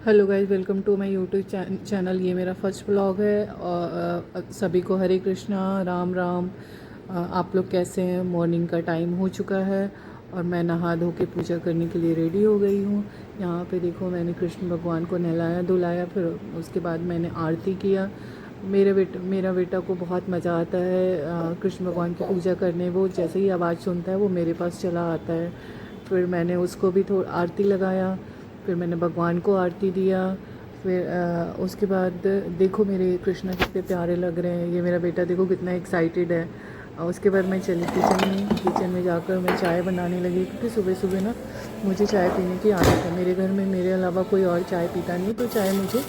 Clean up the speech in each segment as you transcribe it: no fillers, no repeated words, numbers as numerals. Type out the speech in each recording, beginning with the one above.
Hello guys, welcome to my YouTube channel. ये मेरा first vlog है और सभी को हरे कृष्णा, राम राम। आप लोग कैसे हैं? मॉर्निंग का टाइम हो चुका है और मैं नहा धो के पूजा करने के लिए रेडी हो गई हूँ। यहाँ पे देखो, मैंने कृष्ण भगवान को नहलाया धुलाया, फिर उसके बाद मैंने आरती किया। मेरा बेटा को बहुत मज़ा आता है कृष्ण भगवान की पूजा करने। वो जैसे ही आवाज़ सुनता है वो मेरे पास चला आता है। फिर मैंने उसको भी थोड़ा आरती लगाया, फिर मैंने भगवान को आरती दिया। फिर उसके बाद देखो मेरे कृष्णा कितने प्यारे लग रहे हैं। ये मेरा बेटा देखो कितना एक्साइटेड है। और उसके बाद मैं चली किचन में जाकर मैं चाय बनाने लगी, क्योंकि सुबह सुबह ना मुझे चाय पीने की आदत है। मेरे घर में मेरे अलावा कोई और चाय पीता नहीं, तो चाय मुझे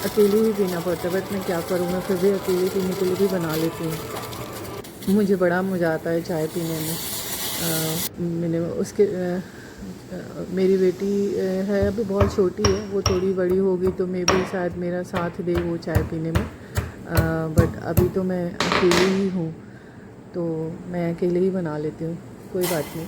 अकेले ही पीना पड़ता है। बट मैं क्या करूँ, मैं फिर भी अकेले पीने के लिए भी बना लेती हूँ। मुझे बड़ा मज़ा आता है चाय पीने में। मैंने उसके मेरी बेटी है, अभी बहुत छोटी है, वो थोड़ी बड़ी होगी तो मे भी शायद मेरा साथ दे वो चाय पीने में। बट अभी तो मैं अकेली ही हूँ, तो मैं अकेले ही बना लेती हूँ, कोई बात नहीं।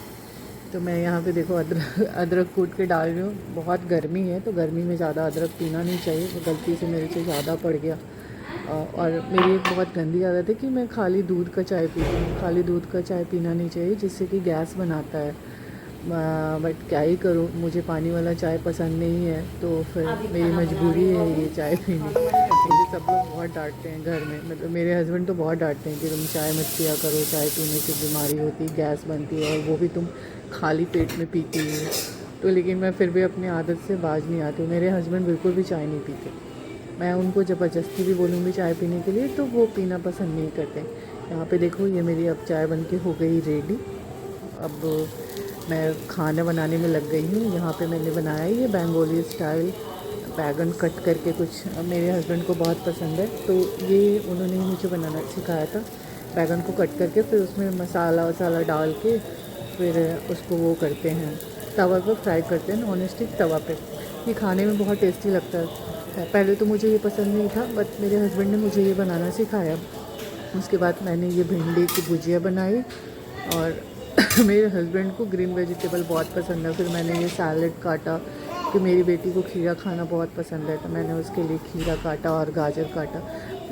तो मैं यहाँ पे देखो अदरक कूट के डाल रही हूँ। बहुत गर्मी है, तो गर्मी में ज़्यादा अदरक पीना नहीं चाहिए, तो गलती से मेरे से ज़्यादा पड़ गया। और मेरी एक बहुत गंदी आदत है कि मैं खाली दूध का चाय पीती हूँ। खाली दूध का चाय पीना नहीं चाहिए, जिससे कि गैस बनाता है। बट क्या ही करूँ, मुझे पानी वाला चाय पसंद नहीं है, तो फिर मेरी मजबूरी है ये चाय पीनी। मुझे सब लोग बहुत डांटते हैं घर में, मतलब मेरे हस्बैंड तो बहुत डांटते हैं कि तुम चाय मत पिया करो, चाय पीने से बीमारी होती, गैस बनती है, और वो भी तुम खाली पेट में पीती हो। तो लेकिन मैं फिर भी अपनी आदत से बाज नहीं आती। मेरे हस्बैंड बिल्कुल भी चाय नहीं पीते। मैं उनको ज़बरदस्ती भी बोलूँगी चाय पीने के लिए, तो वो पीना पसंद नहीं करते। यहाँ पे देखो, ये मेरी अब चाय बन के हो गई रेडी। अब मैं खाना बनाने में लग गई हूँ। यहाँ पे मैंने बनाया ये बंगाली स्टाइल बैगन कट करके, कुछ मेरे हस्बैंड को बहुत पसंद है, तो ये उन्होंने ही मुझे बनाना सिखाया था। बैगन को कट करके फिर उसमें मसाला वसाला डाल के फिर उसको वो करते हैं, तवा पर फ्राई करते हैं, नॉन स्टिक तवा पे। ये खाने में बहुत टेस्टी लगता है। पहले तो मुझे ये पसंद नहीं था, बट मेरे हस्बैंड ने मुझे ये बनाना सिखाया। उसके बाद मैंने ये भिंडी की भुजिया बनाई, और मेरे हस्बैंड को ग्रीन वेजिटेबल बहुत पसंद है। फिर मैंने ये सैलेड काटा, कि मेरी बेटी को खीरा खाना बहुत पसंद है, तो मैंने उसके लिए खीरा काटा और गाजर काटा।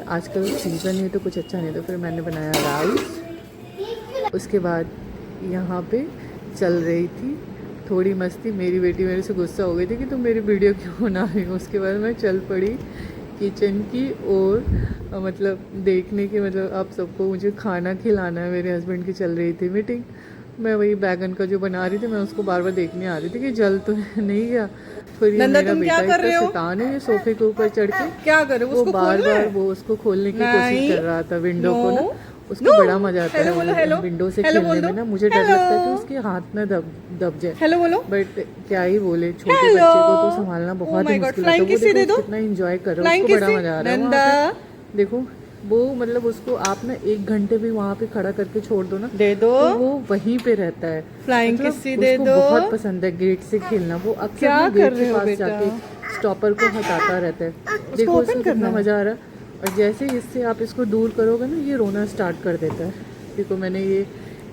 आजकल सीज़न नहीं तो कुछ अच्छा नहीं, तो फिर मैंने बनाया राइस। उसके बाद यहाँ पे चल रही थी थोड़ी मस्ती। मेरी बेटी मेरे से गुस्सा हो गई थी कि तुम मेरी वीडियो क्यों बना रही हो। उसके बाद मैं चल पड़ी किचन की ओर, मतलब देखने की, मतलब आप सबको मुझे खाना खिलाना है। मेरे हस्बैंड की चल रही थी मीटिंग, मैं वही बैगन का जो बना रही थी, मैं उसको बार बार देखने आ रही थी कि जल तो नहीं गया। फिर ये मेरा बेटा इतना शैतान है, ये सोफे के ऊपर चढ़ के क्या करे, वो बार बार वो उसको खोलने की कोशिश कर रहा था विंडो को ना। उसको बड़ा मजा आता है विंडो से खेलने में ना। मुझे डर लगता है कि उसके हाथ में दब जाए। हेलो बोलो। बट क्या ही बोले, छोटे बच्चे को तो संभालना बहुत ही मुश्किल है। वो देखो कितना एंजॉय कर रहा है, उसको बड़ा मजा आ रहा है वहाँ पे। देखो वो, मतलब उसको आप ना 1 घंटे भी वहाँ पे खड़ा करके छोड़ दो ना, दे दो, तो वो वहीं पे रहता है। फ्लाइंग किसी दे दो, बहुत पसंद है गेट से खेलना। वो अक्सर गेट के पास जाके स्टॉपर को हटाता रहता है। देखो उसको कितना मजा आ रहा है। और जैसे ही इससे आप इसको दूर करोगे ना, ये रोना स्टार्ट कर देता है। देखो मैंने ये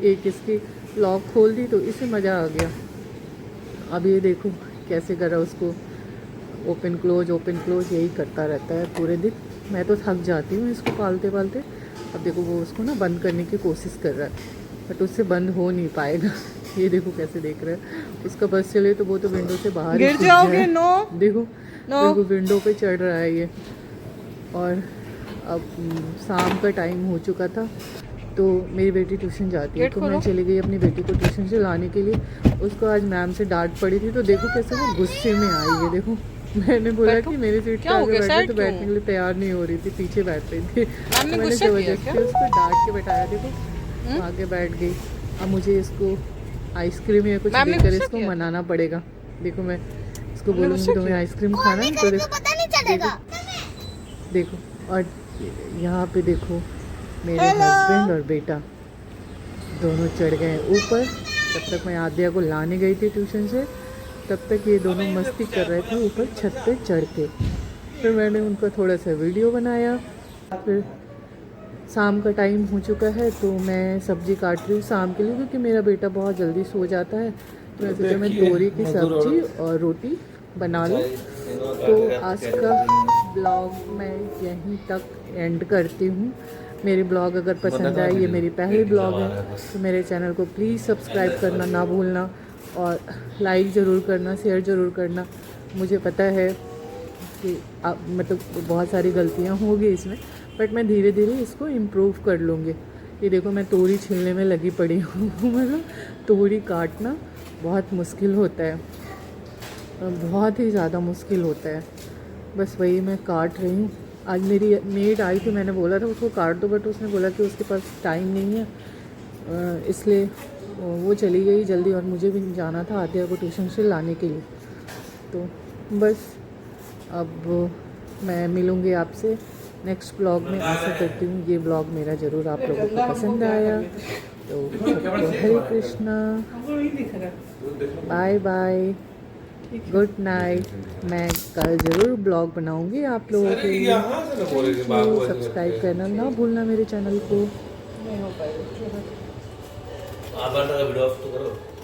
एक इसकी लॉक खोल दी, तो इसे मज़ा आ गया। अब ये देखो कैसे कर रहा है, उसको ओपन क्लोज यही करता रहता है पूरे दिन। मैं तो थक जाती हूँ इसको पालते पालते। अब देखो वो उसको ना बंद करने की कोशिश कर रहा है, बट उससे बंद हो नहीं पाएगा। ये देखो कैसे देख रहा है, उसका बस चले तो वो तो विंडो से बाहर गिर जाओगे। नो देखो, देखो विंडो पे चढ़ रहा है ये। और अब शाम का टाइम हो चुका था, तो मेरी बेटी ट्यूशन जाती है, तो मैं चली गई अपनी बेटी को ट्यूशन से लाने के लिए। उसको आज मैम से डांट पड़ी थी, तो देखो कैसे वो गुस्से में आई है। देखो मैंने बोला कि मेरी सीट पे आगे बैठे, तो बैठने के लिए तैयार नहीं हो रही थी, पीछे बैठ रही थी। तो मैंने ज़बरदस्ती उसको डांट के बैठाया। देखो आगे बैठ गई। अब मुझे इसको आइसक्रीम या कुछ देकर इसको मनाना पड़ेगा। देखो मैं इसको बोलूँगी तुम्हें आइसक्रीम खाना है, तो देखो। और यहाँ पे देखो मेरे हस्बैंड और बेटा दोनों चढ़ गए ऊपर। जब तक मैं आद्या को लाने गई थी ट्यूशन से, तब तक ये दोनों मस्ती कर रहे थे ऊपर छत पे चढ़ के। फिर मैंने उनका थोड़ा सा वीडियो बनाया। फिर शाम का टाइम हो चुका है, तो मैं सब्ज़ी काट रही हूँ शाम के लिए, क्योंकि मेरा बेटा बहुत जल्दी सो जाता है। तो मैं तोरी की सब्ज़ी और रोटी बना लूँ। तो आज का ब्लॉग मैं यहीं तक एंड करती हूँ। मेरी ब्लॉग अगर पसंद आए, ये मेरी पहली ब्लॉग है, तो मेरे चैनल को प्लीज़ सब्सक्राइब करना ना भूलना और लाइक ज़रूर करना, शेयर ज़रूर करना। मुझे पता है कि मतलब बहुत सारी गलतियाँ होगी इसमें, बट मैं धीरे धीरे इसको इम्प्रूव कर लूँगी। ये देखो मैं तोरी छीलने में लगी पड़ी हूँ। मतलब तोरी काटना बहुत मुश्किल होता है, बहुत ही ज़्यादा मुश्किल होता है। बस वही मैं काट रही हूँ। आज मेरी मेड आई थी, मैंने बोला था उसको काट दो, बट उसने बोला कि उसके पास टाइम नहीं है, इसलिए वो चली गई जल्दी और मुझे भी जाना था आतिया को ट्यूशन से लाने के लिए। तो बस अब मैं मिलूँगी आपसे नेक्स्ट ब्लॉग में। आशा करती हूँ ये ब्लॉग मेरा ज़रूर आप लोगों को पसंद आया। तो सबको Hare Krishna, bye bye, good night. मैं कल ज़रूर ब्लॉग बनाऊँगी आप लोगों के लिए। सब्सक्राइब करना ना भूलना मेरे चैनल को। आप वीडियो ऑफ तो करो।